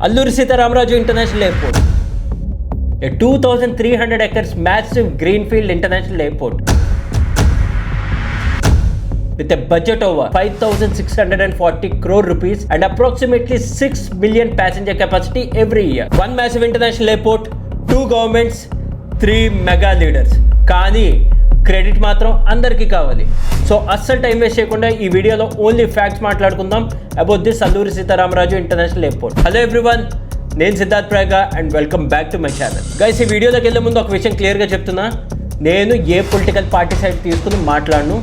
Alluri Sitaramaraju International Airport, a 2,300 acres massive greenfield international airport with a budget over 5,640 crore rupees and approximately 6 million passenger capacity every year. One massive international airport, two governments, 3 mega leaders. కానీ credit మాత్రం అందరికీ కావాలి. So అస్సలు time waste చేయకుండా ఈ వీడియోలో only facts మాట్లాడుకుందాం about this Alluri Sitaramaraju international airport. Hello everyone, నేను Siddharth Prayaga and welcome back to my channel. Guys, ఈ వీడియోలోకి వెళ్ళే ముందు ఒక విషయం క్లియర్గా చెప్తున్నా, నేను ఏ పొలిటికల్ పార్టీ సైడ్ తీసుకుని మాట్లాడను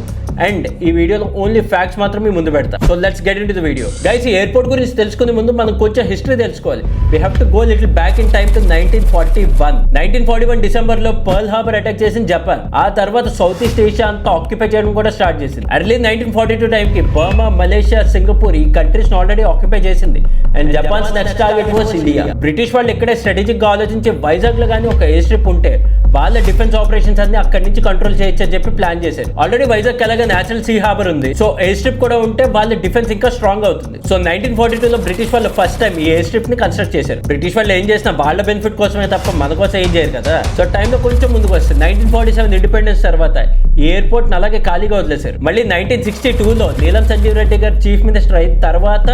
అండ్ ఈ వీడియోలో ఓన్లీ ఫ్యాక్ట్స్ మాత్రం మీ ముందు పెడతా. So let's get in to the video. Guys, ఈ ఎయిర్పోర్ట్ గురించి తెలుసుకునే ముందు మనం కొంచెం హిస్టరీ తెలుసుకోవాలి. We have to go little back in time to 1941 December లో పర్ల్ హార్బర్ అటాక్ చేసింది జపాన్. ఆ తర్వాత సౌత్ ఈస్ట్ ఏషియా అంతా ఆక్యుపై చేయడం కూడా స్టార్ట్ చేసింది. ఎర్లీ 1942 టైంకి బర్మా, మలేషియా, సింగపూర్ ఈ కంట్రీస్ ఆల్రెడీ ఆక్యుపై చేసింది and Japan's next target was India. British వాళ్ళు ఇక్కడే స్ట్రాటజిక్ గా ఆలోచించి వైజాగ్ లో కానీ ఒక ఎయిర్ స్ట్రిప్ ఉంటే వాళ్ళ డిఫెన్స్ ఆపరేషన్స్ అన్ని అక్కడి నుంచి కంట్రోల్ చేయొచ్చు అని చెప్పి ప్లాన్ చేశారు. ఆల్రెడీ వైజాగ్ ఎలాగా నేషనల్ సీ హార్బర్ ఉంది, సో ఎయిర్ స్ట్రిప్ కూడా ఉంటే వాళ్ళ డిఫెన్స్ ఇంకా స్ట్రాంగ్ అవుతుంది. సో 1942 లో బ్రిటిష్ వాళ్ళు ఫస్ట్ టైం ఈ ఎయిర్ స్ట్రిప్ ని కన్స్ట్రక్ట్ చేశారు. బ్రిటిష్ వాళ్ళు ఏం చేసినా వాళ్ళ బెనిఫిట్ కోసమే తప్ప మన కోసం ఏం చేయరు కదా. సో టైంలో కొంచెం ముందుకు వస్తుంది. 1947 ఇండిపెండెన్స్ తర్వాత ఈ ఎయిర్పోర్ట్ అలాగే ఖాళీగా వదిలేశారు. మళ్ళీ 1962 లో నీలం సంజీవ్ రెడ్డి గారు చీఫ్ మినిస్టర్ అయిన తర్వాత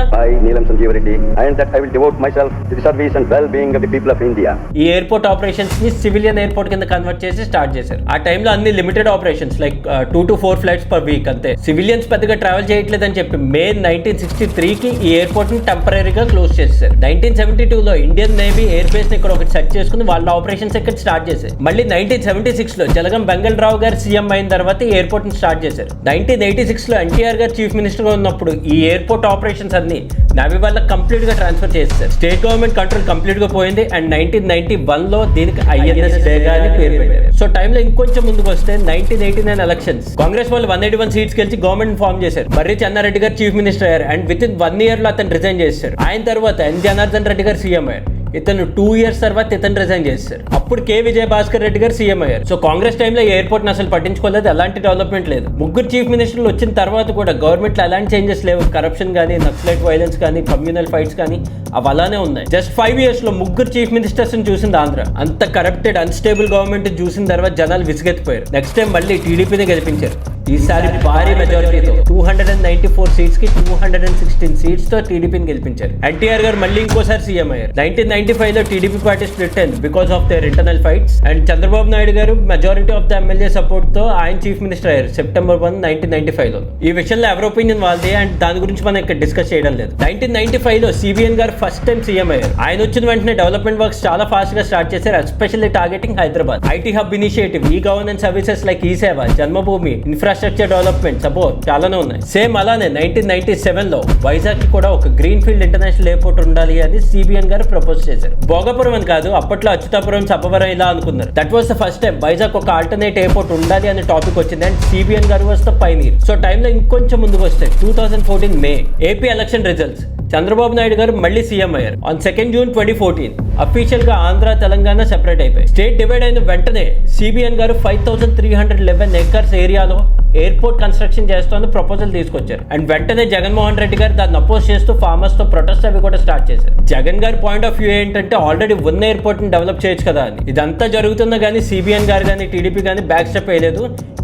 ఈ ఎయిర్పోర్ట్ ఆపరేషన్స్ ని సివిలియన్ ఎయిర్పోర్ట్ కింద కన్వర్ట్ చేసి స్టార్ట్ చేశారు. ఆ టైంలో అన్ని limited operations like 2 to 4 flights per week అంతే. సివిలియన్స్ పెద్దగా ట్రావెల్ చేయట్లేదని చెప్పి మే 1963కి ఈ ఎయిర్పోర్ట్ ని టెంపరీగా క్లోజ్ చేశారు. 1972 లో ఇండియన్ నేవీ ఎయిర్ బేస్ ని ఇక్కడ ఒకటి సెట్ చేసుకుని వాళ్ళ ఆపరేషన్స్ ఇక్కడ స్టార్ట్ చేశారు. మళ్ళీ 1976 లో జలగం బెంగళరావు గారు సీఎం అయిన తర్వాత ఈ ఎయిర్పోర్ట్ ని స్టార్ట్ చేశారు. 1986 లో ఎన్టీఆర్ గారు చీఫ్ మినిస్టర్ గా ఉన్నప్పుడు ఈ ఎయిర్పోర్ట్ ఆపరేషన్స్ అన్ని నేవీ వాళ్ళకి కంప్లీట్ గా ట్రాన్స్ఫర్ చేశారు. స్టేట్ గవర్నమెంట్ కంట్రోల్ కంప్లీట్ గా పోయింది అండ్ 1991 లో దీనికి ఐఎన్ఎస్ డేగా అని పేరు పెట్టారు. సో టైంలో ఇంకొంచెం ముందుకు వస్తే 1989 ఎలక్షన్స్ కాంగ్రెస్ వాళ్ళు 181 సీట్స్ గెలిచి గవర్నమెంట్ ఫార్మ్ చేశారు. మర్రి చెన్నారెడ్డి గారు చీఫ్ మినిస్టర్ అయ్యారు అండ్ విత్ ఇన్ 1 year లో అతను రిజైన్ చేశారు. ఆయన తర్వాత ఎన్ జనార్దన్ రెడ్డి గారు సీఎం అయ్యారు. ఇతను 2 years తర్వాత ఇతను రిజైన్ చేస్తారు. అప్పుడు కే విజయభాస్కర్ రెడ్డి గారు సీఎం అయ్యారు. సో కాంగ్రెస్ టైంలో ఎయిర్పోర్ట్ అసలు పట్టించుకోలేదు, ఎలాంటి డెవలప్మెంట్ లేదు. ముగ్గురు చీఫ్ మినిస్టర్లు వచ్చిన తర్వాత కూడా గవర్నమెంట్ లో ఎలాంటి చేంజెస్ లేవు. కరప్షన్ కానీ, నక్సలైట్ వైలెన్స్ కానీ, కమ్యూనల్ ఫైట్స్ కానీ అవి అలానే ఉన్నాయి. జస్ట్ 5 years లో ముగ్గురు చీఫ్ మినిస్టర్స్ చూసింది ఆంధ్ర. అంత కరప్టెడ్ అన్స్టేబుల్ గవర్నమెంట్ చూసిన తర్వాత జనాలు విసిగెత్తిపోయారు. నెక్స్ట్ టైం మళ్ళీ టీడీపీని గెలిపించారు. ఈసారి భారీ మెజారిటీతో 294 సీట్స్ కి 216 సీట్స్ తో టీడీపీని గెలిపించారు. ఎన్టీఆర్ గారు మళ్ళీ ఇంకోసారి సీఎం అయ్యారు. 1995 లో టీడీపీ పార్టీ స్ప్లిట్ అయింది because of their internal fights and Chandrababu Naidu garu majority of the MLA support తో ఆయన చీఫ్ మినిస్టర్ అయ్యారు September 1, 1995 లో. ఈ విషయంలో ఎవరి ఒపీనియన్ వాళ్ళదే అండ్ దాని గురించి మనం ఇక్కడ డిస్కస్ చేయడం లేదు. 1995 లో సిబిఎన్ గారు ఫస్ట్ టైం సీఎం అయ్యారు. ఆయన వచ్చిన వెంటనే డెవలప్మెంట్ వర్క్స్ చాలా ఫాస్ట్ గా స్టార్ట్ చేశారు, especially targeting Hyderabad. IT hub initiative, e governance services like ఈ సేవ, జన్మభూమి, ఇన్ఫ్రాస్ట్రక్చర్ డెవలప్మెంట్ సపోర్ట్ చాలానే ఉన్నాయి. సేమ్ అలానే 1997 లో వైజాగ్ కి కూడా ఒక గ్రీన్ ఫీల్డ్ ఇంటర్నేషనల్ ఎయిర్పోర్ట్ ఉండాలి అని సిబిఎన్ గారు ప్రపోజ్ చేశారు. భోగపురం అని కాదు, అప్పట్లో అచ్యుతాపురం, సబ్బవరం ఇలా అనుకున్నారు. That was the first time Vizag ఒక ఆల్టర్నేట్ ఎయిర్పోర్ట్ ఉండాలి అనే టాపిక్ వచ్చింది and CBN garu was the pioneer. So టైంలో ఇంకొంచెం ముందుకు వస్తాయి 2014 May AP election results. Chandrababu Naidu garu మళ్ళీ సీఎం అయ్యారు. ఆన్ 2 June 2014 అఫీషియల్ గా ఆంధ్ర, తెలంగాణ సెపరేట్ అయిపోయి స్టేట్ డివైడ్ అయిన వెంటనే సిబిఎన్ గారు 5,311 acres ఏరియాలో ఎయిర్పోర్ట్ కన్స్ట్రక్షన్ చేస్తూ ప్రపోజల్ తీసుకొచ్చారు అండ్ వెంటనే జగన్మోహన్ రెడ్డి గారు దాన్ని అపోజ్ చేస్తూ ఫార్మర్స్ తో ప్రొటెస్ట్ అవి కూడా స్టార్ట్ చేశారు. జగన్ గారి పాయింట్ ఆఫ్ వ్యూ ఏంటంటే ఆల్రెడీ ఉన్న ఎయిర్పోర్ట్ ని డెవలప్ చేయొచ్చు కదా అని. ఇదంతా జరుగుతున్నా కానీ సిబిఎన్ గారు కానీ టీడీపీ కానీ బ్యాక్ స్టెప్ వేయలేదు.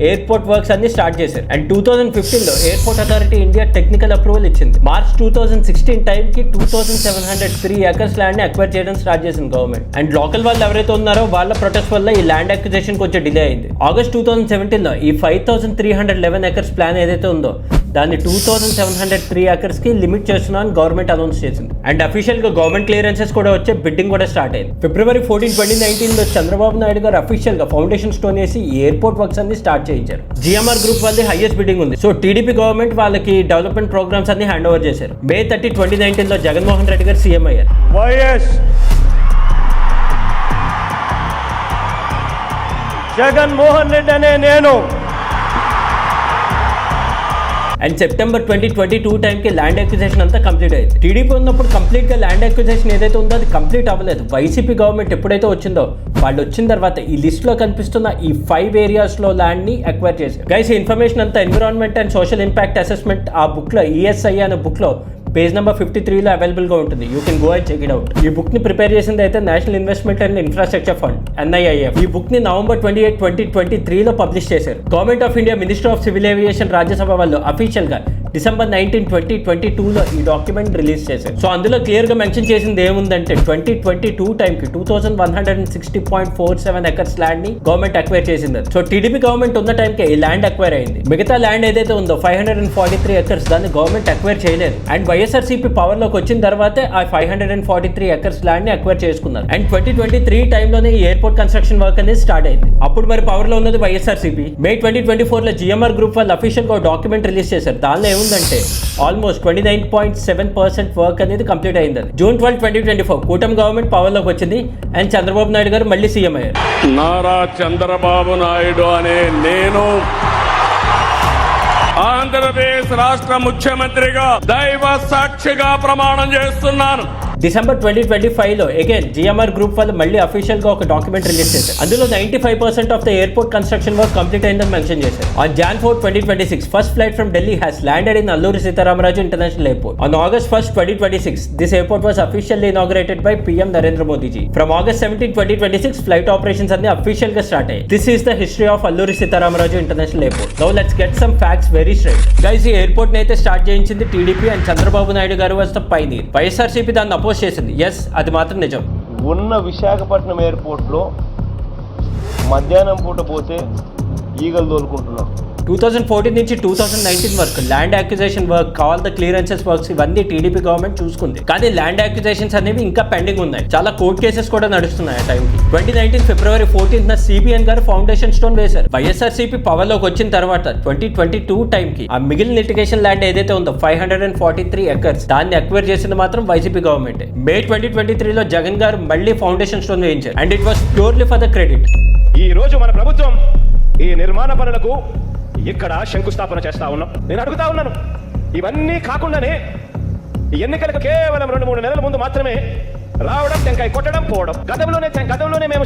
ఎయిర్పోర్ట్ వర్క్స్ అన్ని స్టార్ట్ చేశారు అండ్ 2015 లో airport authority India technical approval ఇచ్చింది. మార్చ్ 2016 టైంకి 2,703 acres ల్యాండ్ ని అక్వైర్ చేయడం స్టార్ట్ చేసింది గవర్నమెంట్ అండ్ లోకల్ వాళ్ళు ఎవరైతే ఉన్నారో వాళ్ళ ప్రొటెస్ట్ వల్ల ఈ ల్యాండ్ అక్విజిషన్ కొంచెం డిలే అయింది. ఆగస్ట్ 2017 లో ఈ 5,311 acres ప్లాన్ ఏదైతే ఉందో దాన్ని 2,703 acres కి లిమిట్ చేస్తున్నా అని గవర్నమెంట్ అనౌన్స్ చేసింది అండ్ అఫీషియల్ గా గవర్నమెంట్ క్లియరెన్సెస్ కూడా వచ్చే బిడ్డింగ్ కూడా స్టార్ట్ అయింది. February 14, 2019 లో చంద్రబాబు నాయుడు గారు అఫీషియల్ గా ఫౌండేషన్ స్టోన్ వేసి ఎయిర్పోర్ట్ వర్క్స్ అన్ని స్టార్ట్ చేయించారు. జిఎంఆర్ గ్రూప్ వాళ్ళది హైయెస్ట్ బిడ్డింగ్ ఉంది. సో టీడీపీ గవర్నమెంట్ వాళ్ళకి డెవలప్మెంట్ ప్రోగ్రామ్స్ అన్ని హ్యాండ్ ఓవర్ చేశారు. May 30, 2019 లో జగన్మోహన్ రెడ్డి గారు సీఎం అయ్యారు. జగన్మోహన్ రెడ్డి అనే నేను అండ్ September 2022 టైంకి ల్యాండ్ అక్విజిషన్ అంతా కంప్లీట్ అయింది. టీడీపీ ఉన్నప్పుడు కంప్లీట్ గా ల్యాండ్ అక్విజిషన్ ఏదైతే ఉందో అది కంప్లీట్ అవ్వలేదు. వైసీపీ గవర్నమెంట్ ఎప్పుడైతే వచ్చిందో వాళ్ళు వచ్చిన తర్వాత ఈ లిస్ట్ లో కనిపిస్తున్న ఈ 5 areas లో ల్యాండ్ ని అక్వైర్ చేశారు. గైస్, ఈ ఇన్ఫర్మేషన్ అంతా environment and social impact assessment ఆ బుక్ లో ESI అనే బుక్ లో పేజ్ నెంబర్ 53 లో అవైలబుల్ గా ఉంటుంది. You can go and check it out. ఈ బుక్ ని ప్రిపేర్ చేసింది అయితే national investment and infrastructure fund NIIF. ఈ బుక్ ని నవంబర్ 28, 2023 లో పబ్లిష్ చేశారు. Government of India minister of civil aviation Rajya Sabha వాళ్ళు అఫీషియల్ గా డిసెంబర్ 19, 2022 లో ఈ డాక్యుమెంట్ రిలీజ్ చేశారు. సో అందులో క్లియర్ గా మెన్షన్ చేసింది ఏముందంటే 2022 టైం కి 2160.47 ఎకర్స్ ల్యాండ్ ని గవర్నమెంట్ అక్వైర్ చేసింది. సో టీడీపీ గవర్నమెంట్ ఉన్న టైం కి ఈ ల్యాండ్ అక్వైర్ అయింది. మిగతా ల్యాండ్ ఏదైతే ఉందో 543 ఎకర్స్ దాన్ని గవర్నమెంట్ అక్వైర్ చేయలేదు. అండ్ వైఎస్ఆర్సీపీ పవర్ లోకి వచ్చిన తర్వాతే ఆ 543 ఎకర్స్ ల్యాండ్ ని అక్వైర్ చేసుకున్నారు. అండ్ 2023 టైంలోనే ఈ ఎయిర్పోర్ట్ కన్స్ట్రక్షన్ వర్క్ అనేది స్టార్ట్ అయింది. అప్పుడు మరి పవర్ లో ఉన్నది వైఎస్ఆర్సీపీ. మే 2024 లో GMR గ్రూప్ వాళ్ళు అఫీషియల్ గా డాక్యుమెంట్ రిలీజ్ చేశారు. దానిలో ఏముందంటే ఆల్మోస్ట్ 29.7% వర్క్ అనేది కంప్లీట్ అయింది. జూన్ 12, 2024 కూటమి గవర్నమెంట్ పవర్ లోకి వచ్చింది. అండ్ చంద్రబాబు నాయుడు గారు మళ్ళీ సీఎం అయ్యారు. నారా చంద్రబాబు నాయుడు అనే నేను ఆంధ్రప్రదేశ్ రాష్ట్ర ముఖ్యమంత్రిగా దైవ సాక్షిగా ప్రమాణం చేస్తున్నాను. డిసెంబర్ 2025 లో అగైన్ GMR గ్రూప్ వాళ్ళు మళ్ళీ అఫీషియల్ గా ఒక డాక్యుమెంట్ రిలీజ్ చేశారు. అందులో 95% of the airport construction work complete అయిందని మెన్షన్ చేశారు. On Jan 4, 2026 first flight from Delhi has landed in Alluri Sitaramaraju international airport. On August 1, 2026 this airport was officially inaugurated by PM Narendra Modi ji. From August 17, 2026 flight operations అన్ని official గా start అయ్యాయి. This is the history of Alluri Sitaramaraju international airport. Now let's get some facts very straight. Guys ఈ airport ని అయితే start చేయించింది TDP and Chandrababu Naidu గారు was the pioneer. YSRCP దాన్ని oppose చేసింది. ఎస్, అది మాత్రం నిజం. ఉన్న విశాఖపట్నం ఎయిర్పోర్ట్లో మధ్యాహ్నం పూట పోతే ఈగలు తోలుకుంటున్నాం. 2014 నుంచి 2019 వరకు land acquisition work, all the clearances works ఇవన్నీ టీడీపీ గవర్నమెంట్ చూసుకుంది. కానీ ల్యాండ్ అక్విజిషన్స్ అనేవి ఇంకా పెండింగ్ ఉన్నాయి. చాలా కోర్ట్ కేసెస్ కూడా నడుస్తున్నాయి ఆ టైంకి. 2019 ఫిబ్రవరి 14న CBN గారు ఫౌండేషన్ స్టోన్ వేశారు. వైఎస్ఆర్సీపీ పవర్ లోకి వచ్చిన తర్వాత 2022 టైంకి ఆ మిగిలిన లిటిగేషన్ ల్యాండ్ ఏదైతే ఉందో 543 ఎకర్స్ దాన్ని అక్వైర్ చేసింది మాత్రం వైసీపీ గవర్నమెంట్. మే 2023 లో జగన్ గారు మళ్ళీ ఫౌండేషన్ స్టోన్ వేయించారు. And it was purely for the credit. ఈ రోజు మన ప్రభుత్వం ఈ నిర్మాణ పనులకు ఇక్కడ శంకుస్థాపన చేస్తా ఉన్నాం. నేను అడుగుతా ఉన్నాను, ఇవన్నీ కాకుండానే ఎన్నికలకు కేవలం 2-3 నెలల ముందు మాత్రమే రావడం, టెంకాయ కొట్టడం, పోవడం, గతంలోనే మేము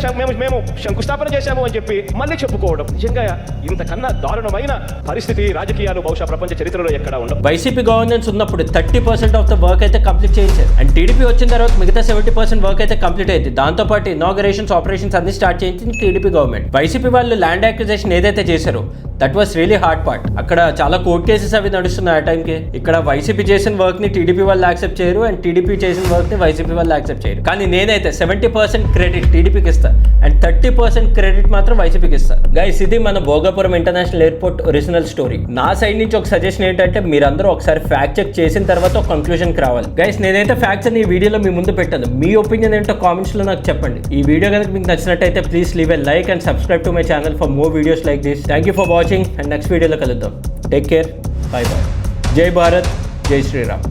శంకుస్థాపన చేశాము అని చెప్పి మళ్ళీ చెప్పుకోవడం. నిజంగా ఇంతకన్నా దారుణమైన పరిస్థితి రాజకీయాలు బహుశా ప్రపంచ చరిత్రలో ఎక్కడా ఉండవు. వైసీపీ గవర్నెన్స్ ఉన్నప్పుడు 30% ఆఫ్ ద వర్క్ అయితే కంప్లీట్ చేయించారు. అండ్ టీడీపీ వచ్చిన తర్వాత మిగతా 70% వర్క్ అయితే కంప్లీట్ అయింది. దాంతో పాటు ఇనాగరేషన్స్, ఆపరేషన్స్ అన్ని స్టార్ట్ చేయించింది టీడీపీ గవర్నమెంట్. వైసీపీ వాళ్ళు ల్యాండ్ అక్విజిషన్ ఏదైతే చేశారో that was really hard part. అక్కడ చాలా కోర్ట్ కేసెస్ అవి నడుస్తున్నాయి ఆ టైంకి. ఇక్కడ వైసీపీ చేసిన వర్క్ ని టీడీపీ వాళ్ళు యాక్సెప్ట్ చేయరు అండ్ టీడీపీ చేసిన వర్క్ ని వైసీపీ వాళ్ళు యాక్సెప్ట్ చేయరు. కానీ నేనైతే 70% క్రెడిట్ టీడీపీకి ఇస్తా అండ్ 30% క్రెడిట్ మాత్రం వైసీపీకి ఇస్తా. గైస్, ఇది మన Bhogapuram international airport original story. నా సైడ్ నుంచి ఒక సజెషన్ ఏంటంటే మీరందరూ ఒకసారి ఫ్యాక్ట్ చెక్ చేసిన తర్వాత ఒక కంక్లూజన్ కి రావాలి. గైస్, నేనైతే ఫ్యాక్ట్స్ అని ఈ వీడియోలో మీ ముందు పెట్టాను. మీ ఒపీనియన్ ఏంటో కామెంట్స్ లో నాకు చెప్పండి. ఈ వీడియో కనుక మీకు నచ్చినట్టయితే please leave a like and subscribe to my channel for more videos like this. Thank you for watching and next వీడియోలో కలుద్దాం. Take care, bye bye. జై భారత్, జై శ్రీరామ్.